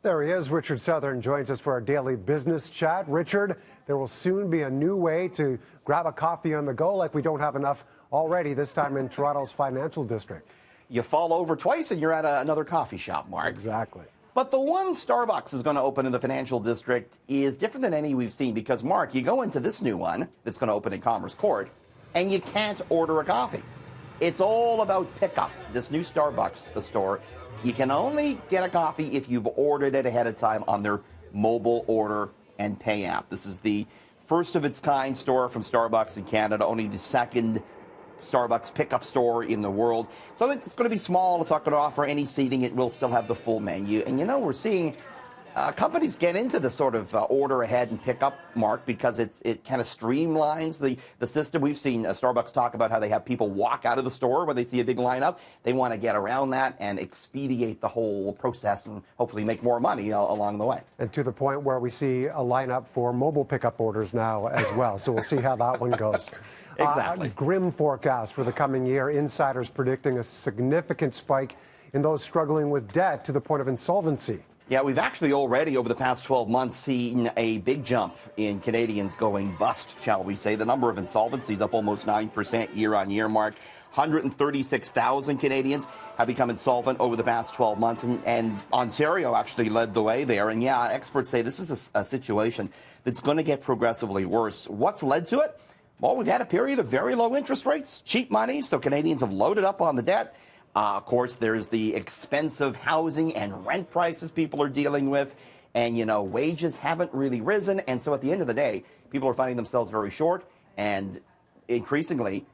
There he is. Richard Southern joins us for our daily business chat. Richard, there will soon be a new way to grab a coffee on the go like we don't have enough already, this time in Toronto's financial district. You fall over twice and you're at another coffee shop, Mark. Exactly. But the one Starbucks is going to open in the financial district is different than any we've seen because, Mark, you go into this new one that's going to open in Commerce Court and you can't order a coffee. It's all about pickup. This new Starbucks store, you can only get a coffee if you've ordered it ahead of time on their mobile order and pay app. This is the first of its kind store from Starbucks in Canada, only the second Starbucks pickup store in the world. So it's going to be small. It's not going to offer any seating. It will still have the full menu. And, you know, we're seeing companies get into the sort of order ahead and pick up, Mark, because it kind of streamlines the system. We've seen Starbucks talk about how they have people walk out of the store when they see a big lineup. They want to get around that and expedite the whole process and hopefully make more money along the way. And to the point where we see a lineup for mobile pickup orders now as well. So we'll see how that one goes. Exactly. Grim forecast for the coming year. Insiders predicting a significant spike in those struggling with debt to the point of insolvency. Yeah, we've actually already, over the past 12 months, seen a big jump in Canadians going bust, shall we say. The number of insolvencies up almost 9% year on year, Mark. 136,000 Canadians have become insolvent over the past 12 months, and Ontario actually led the way there. And yeah, experts say this is a situation that's going to get progressively worse. What's led to it? Well, we've had a period of very low interest rates, cheap money, so Canadians have loaded up on the debt. Of course, there's the expensive housing and rent prices people are dealing with. And, you know, wages haven't really risen. And so at the end of the day, people are finding themselves very short and increasingly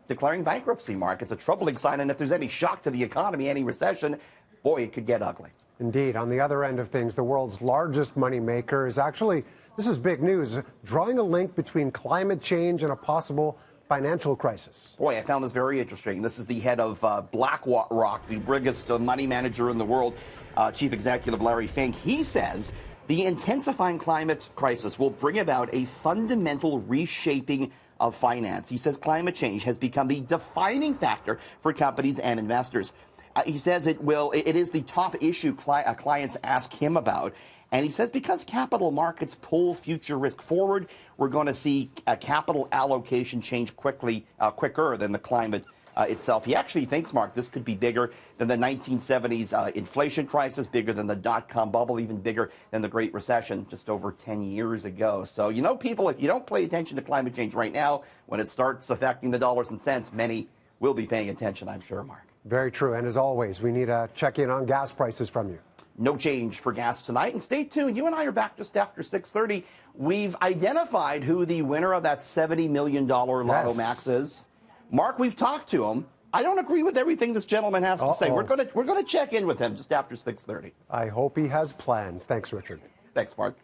declaring bankruptcy, Mark. It's a troubling sign. And if there's any shock to the economy, any recession, boy, it could get ugly. Indeed. On the other end of things, the world's largest moneymaker is actually, this is big news, drawing a link between climate change and a possible financial crisis. Boy, I found this very interesting. This is the head of BlackRock, the biggest money manager in the world, Chief Executive Larry Fink. He says the intensifying climate crisis will bring about a fundamental reshaping of finance. He says climate change has become the defining factor for companies and investors. He says it is the top issue clients ask him about. And he says because capital markets pull future risk forward, we're going to see a capital allocation change quicker than the climate itself. He actually thinks, Mark, this could be bigger than the 1970s inflation crisis, bigger than the dot-com bubble, even bigger than the Great Recession just over 10 years ago. So, you know, people, if you don't pay attention to climate change right now, when it starts affecting the dollars and cents, many will be paying attention, I'm sure, Mark. Very true. And as always, we need a check-in on gas prices from you. No change for gas tonight. And stay tuned. You and I are back just after 6:30. We've identified who the winner of that $70 million Lotto Max is. Mark, we've talked to him. I don't agree with everything this gentleman has to say. We're going to check in with him just after 6:30. I hope he has plans. Thanks, Richard. Thanks, Mark.